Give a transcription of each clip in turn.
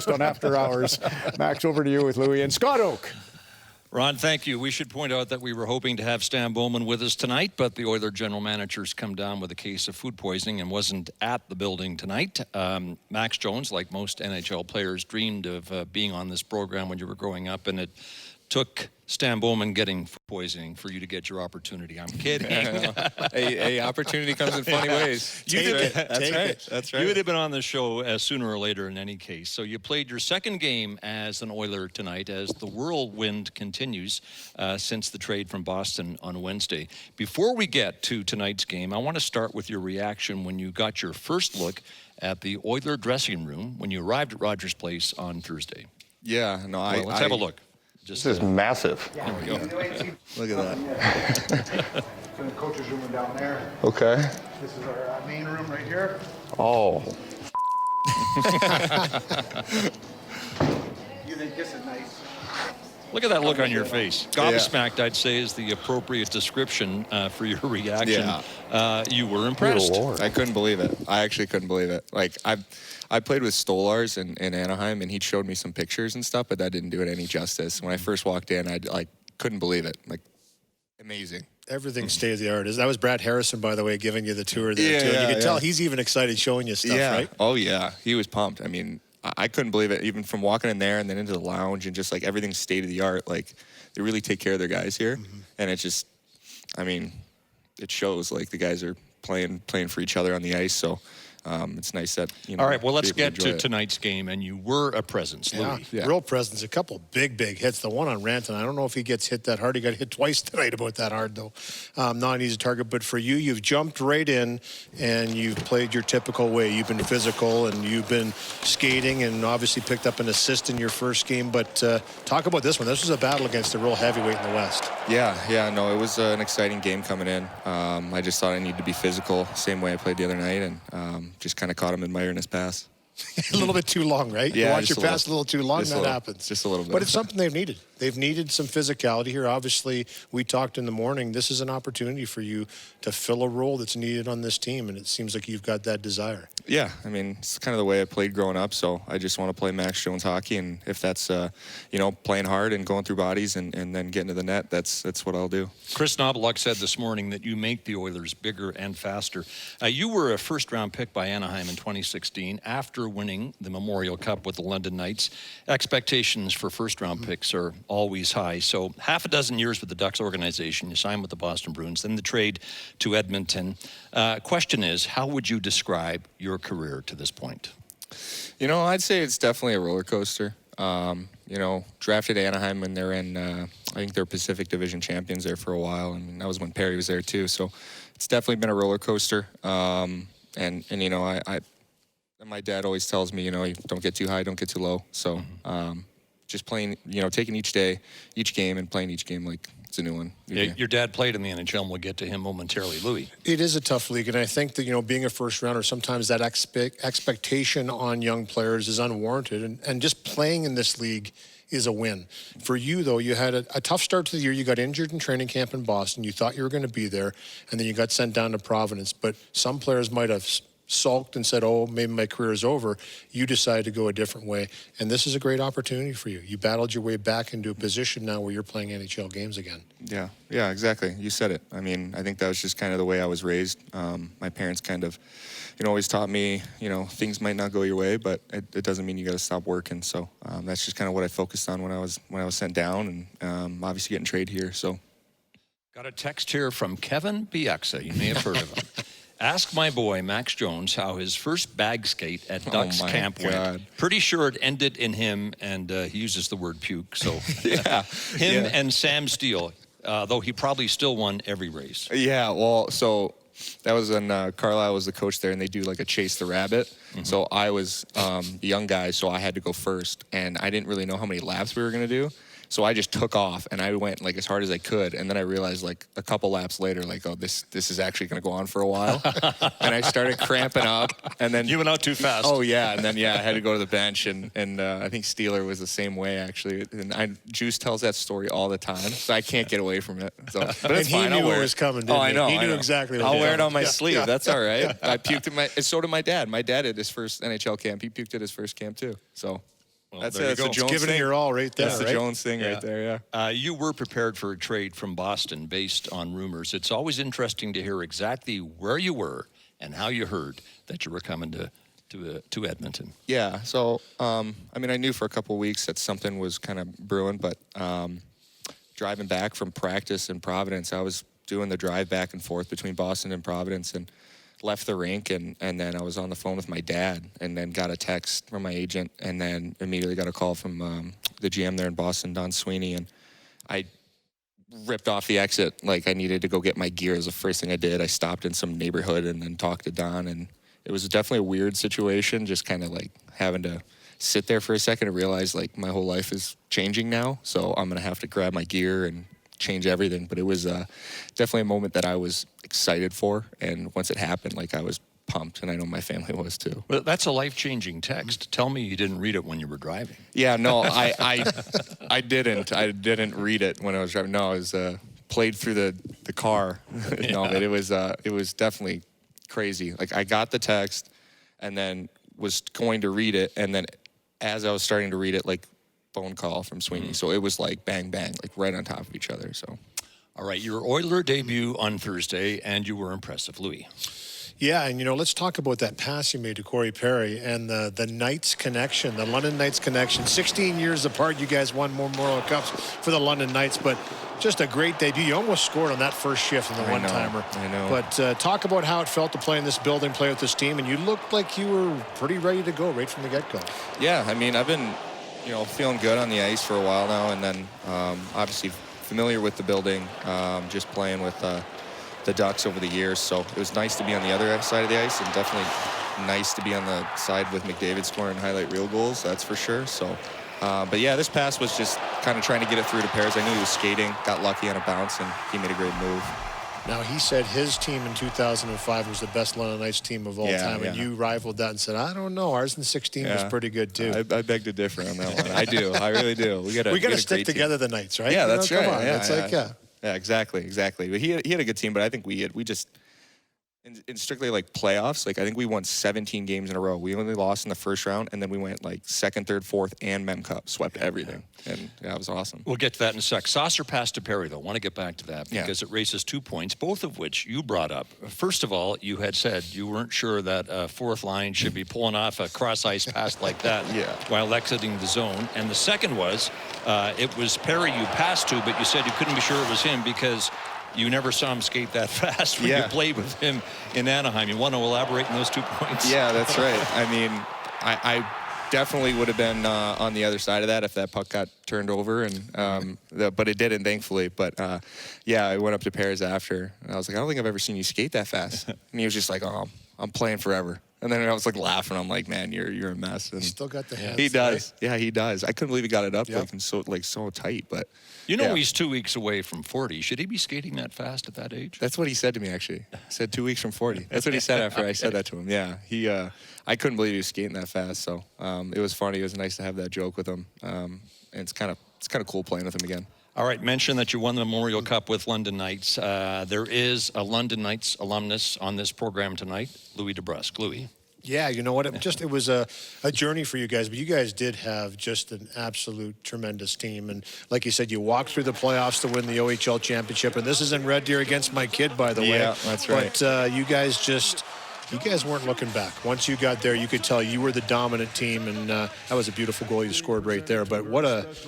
on After Hours. Max, over to you with Louie and Scott Oake. Ron, thank you. We should point out that we were hoping to have Stan Bowman with us tonight, but the Oilers general manager's come down with a case of food poisoning and wasn't at the building tonight. Max Jones, like most NHL players, dreamed of being on this program when you were growing up, and it took Stan Bowman getting food poisoning for you to get your opportunity. I'm kidding. A opportunity comes in funny ways. That's right. You would have been on the show sooner or later in any case. So you played your second game as an Oiler tonight as the whirlwind continues since the trade from Boston on Wednesday. Before we get to tonight's game, I want to start with your reaction when you got your first look at the Oiler dressing room when you arrived at Rogers Place on Thursday. Yeah, no, let's have a look. This is massive. There we go. Look at that. The coach's room down there. Okay. This is our main room right here. Oh. You think this is nice? Look at that look on your face. Gobsmacked, I'd say, is the appropriate description for your reaction. Yeah. You were impressed. Good Lord. I couldn't believe it. I actually couldn't believe it. Like, I played with Stolars in Anaheim, and he showed me some pictures and stuff, but that didn't do it any justice. When I first walked in, I couldn't believe it. Like, amazing. Everything state of the art. That was Brad Harrison, by the way, giving you the tour there, too. And you could tell he's even excited showing you stuff, right? Oh, yeah. He was pumped. I mean, I couldn't believe it, even from walking in there and then into the lounge and just, like, everything's state of the art. Like, they really take care of their guys here. And it just, I mean, it shows, like, the guys are playing for each other on the ice. So it's nice that, you know. All right, well, let's get to it. tonight's game, and you were a presence, Louie. Real presence. A couple big hits. The one on Ranton, I don't know if he gets hit that hard. He got hit twice tonight about that hard, though. Not an easy target, but for you, you've jumped right in, and you've played your typical way. You've been physical, and you've been skating, and obviously picked up an assist in your first game. But talk about this one. This was a battle against a real heavyweight in the West. Yeah, no, it was an exciting game coming in. I just thought I needed to be physical, same way I played the other night, and just kind of caught him admiring his pass. A little bit too long, right? Yeah, you watch your pass a little too long, that happens. Just a little bit. But it's something they've needed. They've needed some physicality here. Obviously, we talked in the morning. This is an opportunity for you to fill a role that's needed on this team, and it seems like you've got that desire. Yeah, I mean, it's kind of the way I played growing up, so I just want to play Max Jones hockey, and if that's, you know, playing hard and going through bodies and then getting to the net, that's what I'll do. Chris Knobloch said this morning that you make the Oilers bigger and faster. You were a first-round pick by Anaheim in 2016 after winning the Memorial Cup with the London Knights. Expectations for first-round picks are always high. So half a dozen years with the Ducks organization, you signed with the Boston Bruins, then the trade to Edmonton. Question is, how would you describe your career to this point? You know, I'd say it's definitely a roller coaster. You know, drafted Anaheim when they're in, I think they're Pacific Division champions there for a while. I mean, that was when Perry was there too. So it's definitely been a roller coaster. And you know, my dad always tells me, you know, don't get too high, don't get too low. So just playing, you know, taking each day, each game, and playing each game like it's a new one. Your dad played in the NHL, and we'll get to him momentarily. Louie. It is a tough league, and I think that, you know, being a first rounder, sometimes that expectation on young players is unwarranted, and just playing in this league is a win. For you, though, you had a tough start to the year. You got injured in training camp in Boston. You thought you were going to be there, and then you got sent down to Providence. But some players might have sulked and said, oh, maybe my career is over. You decided to go a different way, and this is a great opportunity for you. You battled your way back into a position now where you're playing NHL games again. Yeah, exactly. You said it. I mean, I think that was just kind of the way I was raised. My parents kind of, you know, always taught me, you know, things might not go your way, but it doesn't mean you got to stop working. So that's just kind of what I focused on when I was sent down, and obviously getting traded here. So, got a text here from Kevin Bieksa. You may have heard of him. Ask my boy, Max Jones, how his first bag skate at Ducks camp went. Pretty sure it ended in him, and he uses the word puke. So and Sam Steele, though he probably still won every race. Yeah, well, so that was when Carlisle was the coach there, and they do like a chase the rabbit. So I was a young guy, so I had to go first, and I didn't really know how many laps we were going to do. So I just took off, and I went like as hard as I could, and then I realized like a couple laps later, like, oh, this is actually going to go on for a while, and I started cramping up, and then you went out too fast. Oh yeah, and then I had to go to the bench, and I think Steeler was the same way actually, and Juice tells that story all the time, so I can't get away from it. So, but it's fine. He knew it was coming. Didn't I know. He knew exactly. What I'll wear it on my sleeve. That's all right. I puked at so did my dad. My dad at his first NHL camp. He puked at his first camp too. So. Well, That's there you it. That's go. a Jones Giving it thing. your all right there, That's the right? Jones thing right there, yeah. You were prepared for a trade from Boston based on rumors. It's always interesting to hear exactly where you were and how you heard that you were coming to Edmonton. Yeah, so, I mean, I knew for a couple of weeks that something was kind of brewing, but driving back from practice in Providence, I was doing the drive back and forth between Boston and Providence and left the rink, and then I was on the phone with my dad, and then got a text from my agent, and then immediately got a call from the GM there in Boston, Don Sweeney, and I ripped off the exit. Like, I needed to go get my gear. It was the first thing I did. I stopped in some neighborhood and then talked to Don, and it was definitely a weird situation, just kind of like having to sit there for a second and realize, like, my whole life is changing now, so I'm going to have to grab my gear and change everything. But it was definitely a moment that I was excited for, and once it happened, like, I was pumped, and I know my family was too. Well, that's a life-changing text. Tell me you didn't read it when you were driving. Yeah, no, I didn't. I didn't read it when I was driving. No, I was played through the car. No, but it was definitely crazy. Like, I got the text, and then was going to read it, and then as I was starting to read it, like, phone call from Sweeney. So it was like bang, bang, like right on top of each other. So, all right, your Oiler debut on Thursday, and you were impressive, Louie. Yeah, and let's talk about that pass you made to Corey Perry and the Knights connection, the London Knights connection. 16 years apart, you guys won more Memorial Cups for the London Knights, but just a great debut. You almost scored on that first shift in the one-timer. I know. But talk about how it felt to play in this building, play with this team, and you looked like you were pretty ready to go right from the get-go. Yeah, I mean, I've been, feeling good on the ice for a while now, and then obviously familiar with the building, just playing with the Ducks over the years. So it was nice to be on the other side of the ice, and definitely nice to be on the side with McDavid scoring highlight reel goals, that's for sure. So, but yeah, this pass was just kind of trying to get it through to Pears. I knew he was skating, got lucky on a bounce, and he made a great move. Now, he said his team in 2005 was the best London Knights team of all time, and you rivaled that and said, I don't know, ours in 16 was pretty good, too. I beg to differ on that one. I do. I really do. We got to stick together the Knights, right? Yeah, that's right. Come on. Yeah, yeah, exactly. But he had a good team, but I think we just in strictly like playoffs, like I think we won 17 games in a row. We only lost in the first round, and then we went like second, third, fourth, and Mem Cup, swept everything, and that was awesome. We'll get to that in a sec. Saucer pass to Perry, though. I want to get back to that because it raises 2 points, both of which you brought up. First of all, you had said you weren't sure that fourth line should be pulling off a cross-ice pass like that while exiting the zone. And the second was it was Perry you passed to, but you said you couldn't be sure it was him because you never saw him skate that fast when you played with him in Anaheim. You want to elaborate on those 2 points? Yeah, that's right. I mean, I definitely would have been on the other side of that if that puck got turned over, and but it didn't, thankfully. But yeah, I went up to Pears after, and I was like, I don't think I've ever seen you skate that fast. And he was just like, oh, I'm playing forever. And then I was like laughing. I'm like, man, you're a mess. And he still got the hands. He does. Right? Yeah, he does. I couldn't believe he got it up so tight. But he's 2 weeks away from 40. Should he be skating that fast at that age? That's what he said to me, actually. He said 2 weeks from 40. That's what he said after I said that to him. Yeah, I couldn't believe he was skating that fast. So it was funny. It was nice to have that joke with him. And it's kind of cool playing with him again. All right, mention that you won the Memorial Cup with London Knights. There is a London Knights alumnus on this program tonight, Louie DeBrusk. Louie. Yeah, you know what? It was a journey for you guys, but you guys did have just an absolute tremendous team. And like you said, you walked through the playoffs to win the OHL championship. And this is in Red Deer against my kid, by the way. Yeah, that's right. But you guys weren't looking back. Once you got there, you could tell you were the dominant team, and that was a beautiful goal you scored right there. But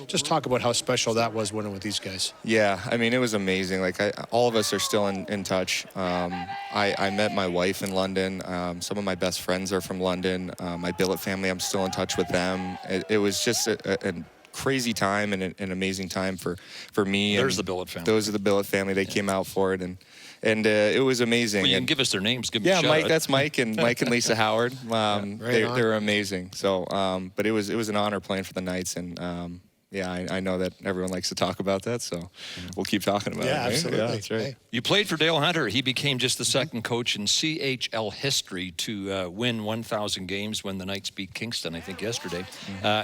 just talk about how special that was winning with these guys. Yeah, I mean, it was amazing. Like, all of us are still in touch. I met my wife in London. Some of my best friends are from London. My billet family, I'm still in touch with them. It was just a crazy time and an amazing time for me. There's the billet family. Those are the billet family. They came out for it, and it was amazing. Well, you can give us their names. Give them a shout Mike. out. That's Mike and Lisa Howard. They're amazing. So, but it was an honor playing for the Knights, and I know that everyone likes to talk about that, so we'll keep talking about it. Yeah, absolutely. Yeah, that's right. Hey. You played for Dale Hunter. He became just the second coach in CHL history to win 1,000 games when the Knights beat Kingston, I think, yesterday.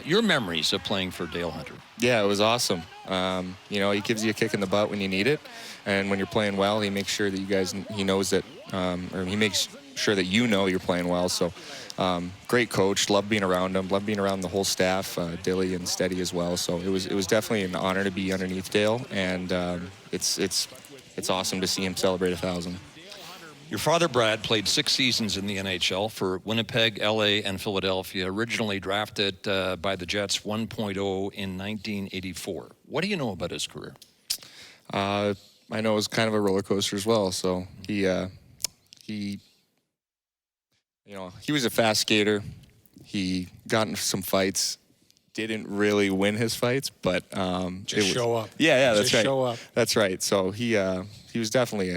Your memories of playing for Dale Hunter? Yeah, it was awesome. He gives you a kick in the butt when you need it, and when you're playing well, he makes sure that he knows that, or he makes sure that you know you're playing well. So great coach, love being around him, love being around the whole staff, Dilly and Steady as well. So it was definitely an honor to be underneath Dale, and it's awesome to see him celebrate 1,000. Your father, Brad, played 6 seasons in the NHL for Winnipeg, LA, and Philadelphia, originally drafted by the Jets 1.0 in 1984. What do you know about his career? I know it was kind of a roller coaster as well. So he was a fast skater. He got into some fights. Didn't really win his fights, but show up. Yeah, that's Just right. show up. That's right. So he was definitely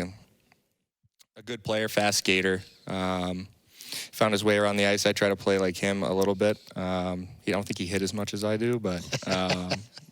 a good player, fast skater. Found his way around the ice. I try to play like him a little bit. I don't think he hit as much as I do, but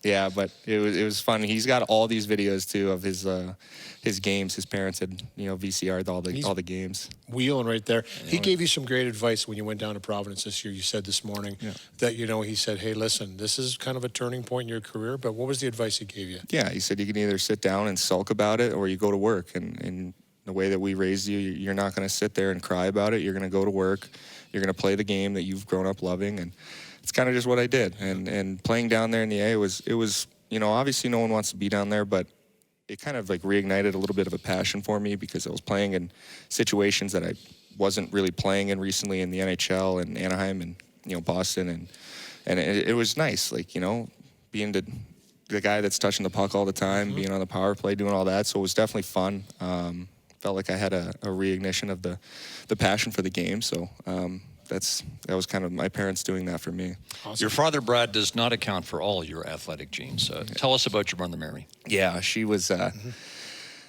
yeah, but it was fun. He's got all these videos too of his games. His parents had VCR'd all the games. Wheeling right there. He gave you some great advice when you went down to Providence this year. You said this morning that he said, "Hey, listen, this is kind of a turning point in your career." But what was the advice he gave you? Yeah, he said you can either sit down and sulk about it, or you go to work. And the way that we raised you, you're not going to sit there and cry about it. You're going to go to work. You're going to play the game that you've grown up loving, and it's kind of just what I did. And playing down there in the A was obviously no one wants to be down there, but it kind of like reignited a little bit of a passion for me because I was playing in situations that I wasn't really playing in recently in the NHL and Anaheim and Boston, and it was nice, like being the guy that's touching the puck all the time, being on the power play, doing all that. So it was definitely fun. Felt like I had a reignition of the passion for the game. So that was kind of my parents doing that for me. Awesome. Your father, Brad, does not account for all your athletic genes. Tell us about your mother, Mary. Yeah, she was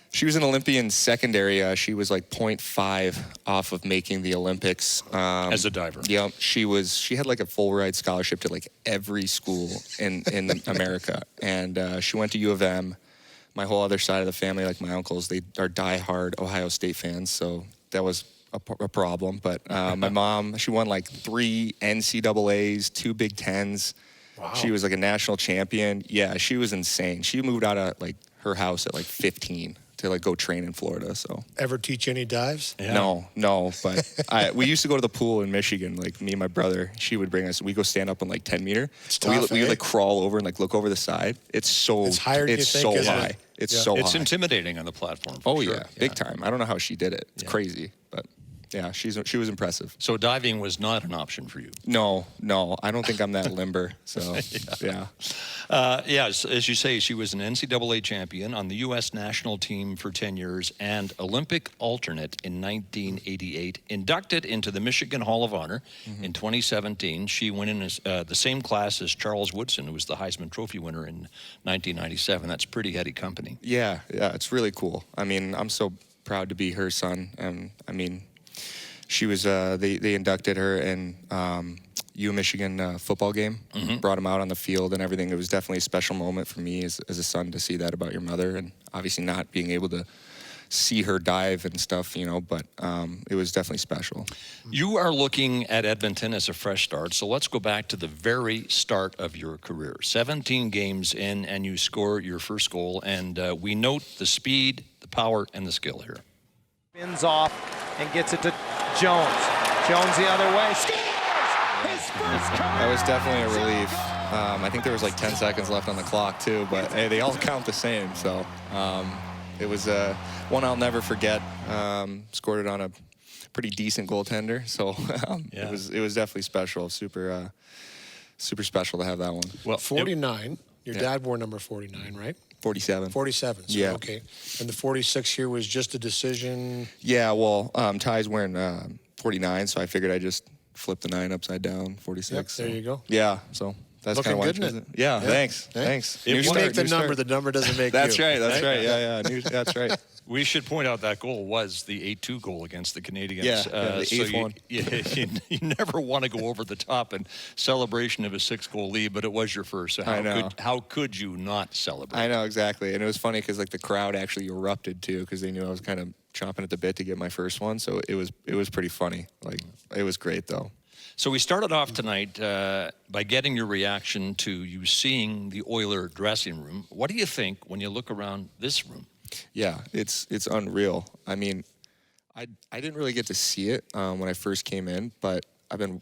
she was an Olympian secondary. She was like 0.5 off of making the Olympics. As a diver. Yeah, she had like a full ride scholarship to like every school in America. And she went to U of M. My whole other side of the family, like my uncles, they are diehard Ohio State fans, so that was a problem. But my mom, she won like 3 NCAAs, 2 Big Tens. Wow. She was like a national champion. Yeah, she was insane. She moved out of like her house at like 15 to like go train in Florida. So ever teach any dives? yeah. No, but we used to go to the pool in Michigan. Like me and my brother, she would bring us. We go stand up on like 10 meter. It's tough, we would like crawl over and like look over the side. It's higher than you think, so isn't high. it? It's Yeah. so It's high. intimidating on the platform. Oh sure. yeah, big time. I don't know how she did it. It's crazy, but yeah, she was impressive. So diving was not an option for you. No, I don't think I'm that limber. So yeah. Yes, as you say, she was an NCAA champion on the U.S. national team for 10 years and Olympic alternate in 1988. Inducted into the Michigan Hall of Honor in 2017. She went in the same class as Charles Woodson, who was the Heisman Trophy winner in 1997. That's pretty heady company. Yeah, it's really cool. I mean, I'm so proud to be her son. I mean, she was. They inducted her in U Michigan football game. Brought him out on the field and everything. It was definitely a special moment for me as a son to see that about your mother, and obviously not being able to see her dive and stuff, but it was definitely special. You are looking at Edmonton as a fresh start, so let's go back to the very start of your career. 17 games in, and you score your first goal, and we note the speed, the power, and the skill here. Spins off and gets it to Jones. Jones the other way. Scores! His first career. That was definitely a relief. I think there was like 10 seconds left on the clock too, but hey, they all count the same. So it was one I'll never forget. Scored it on a pretty decent goaltender, so it was definitely special. Super special to have that one. Well, 49. Your dad wore number 49, right? 47. 47. So, Yeah. Okay. And the 46 here was just a decision. Yeah, well, Ty's wearing 49, so I figured I'd just flip the 9 upside down, 46. Yep, there you go. Yeah, so that's Looking kind of why I good, chose isn't it. Yeah, Yeah. thanks. You New make the new number. start. The number doesn't make That's you. right. Yeah. That's right. we should point out that goal was the 8-2 goal against the Canadians. Yeah, the eighth one. You never want to go over the top in celebration of a 6-goal lead, but it was your first. So I know. How could you not celebrate? I know, exactly. And it was funny because like the crowd actually erupted too because they knew I was kind of chomping at the bit to get my first one. So it was pretty funny. Like it was great though. So we started off tonight by getting your reaction to you seeing the Oiler dressing room. What do you think when you look around this room? Yeah, it's unreal. I mean, I didn't really get to see it when I first came in, but I've been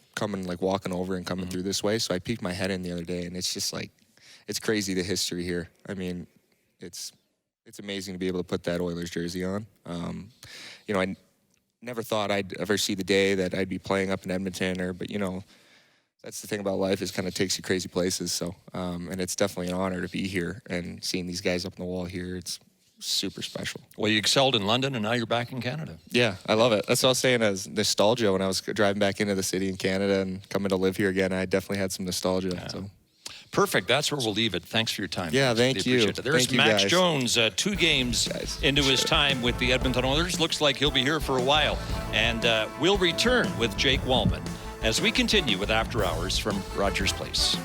walking over and coming through this way. So I peeked my head in the other day, and it's just like, it's crazy, the history here. I mean, it's amazing to be able to put that Oilers jersey on. You know, I never thought I'd ever see the day that I'd be playing up in Edmonton, but you know, that's the thing about life, is kind of takes you crazy places. So, and it's definitely an honor to be here and seeing these guys up on the wall here. It's super special. Well, you excelled in London, and now you're back in Canada. Yeah, I love it. That's what I was saying, as nostalgia when I was driving back into the city in Canada and coming to live here again. I definitely had some nostalgia. Yeah. So. Perfect. That's where we'll leave it. Thanks for your time. Yeah, thank you. There's Max Jones, 2 games into his time with the Edmonton Oilers. Looks like he'll be here for a while. And we'll return with Jake Wallman as we continue with After Hours from Rogers Place.